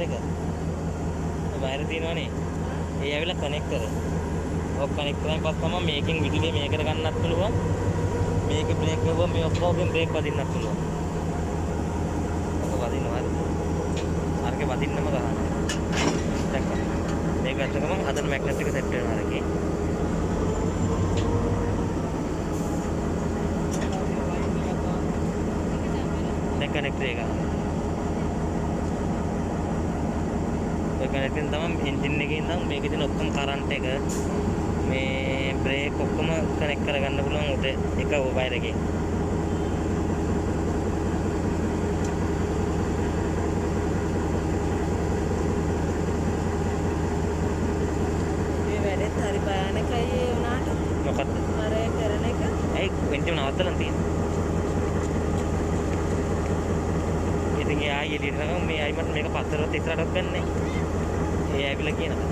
එක. වයර් තියෙනවනේ. ඒ ඇවිල්ලා කනෙක්ට් කර. ඔක් කනෙක්ට් කරන් පස්සේ තමයි මේකෙන් විදුලිය මේකට ගන්නත් පුළුවන්. මේකේ බ්‍රේක් ගහුවම මේ ඔක්කොගෙන් බ්‍රේක් වදින්නත් පුළුවන්. ඔක වදිනවා හරිද? අරගේ වදින්නම ගහනවා. දැක්කද? මේක ඇත්තටම හදන මැග්නට් එක සෙට් වෙනවා අරගේ. දැන් කනෙක්ට් එක. ඔය කනෙක්ට් එකෙන් තමයි එන්ජින් එකේ ඉඳන් මේකේ තියෙන ඔක්කොම කරන්ට් එක මේ බ්‍රේක් ඔක්කොම කනෙක්ට් කරගන්න පුළුවන් උඩ එක වයර් එකකින්. හරි භයානකයි ඒ වුණාට. මොකද්ද? අර කරන එක. ඇයි වෙන්ටිම නවත්තලා තියෙන්නේ? ඉතින් ඒ ආයෙ එළියට ගම මේ ආයි මට මේක පස්සරවත් ඉස්සරහටත් ගන්නෑ. ඒ ඇවිල්ලා කියනවා.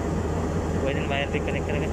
ඔය දෙන වයර් දෙක කනෙක්ට් කරගෙන.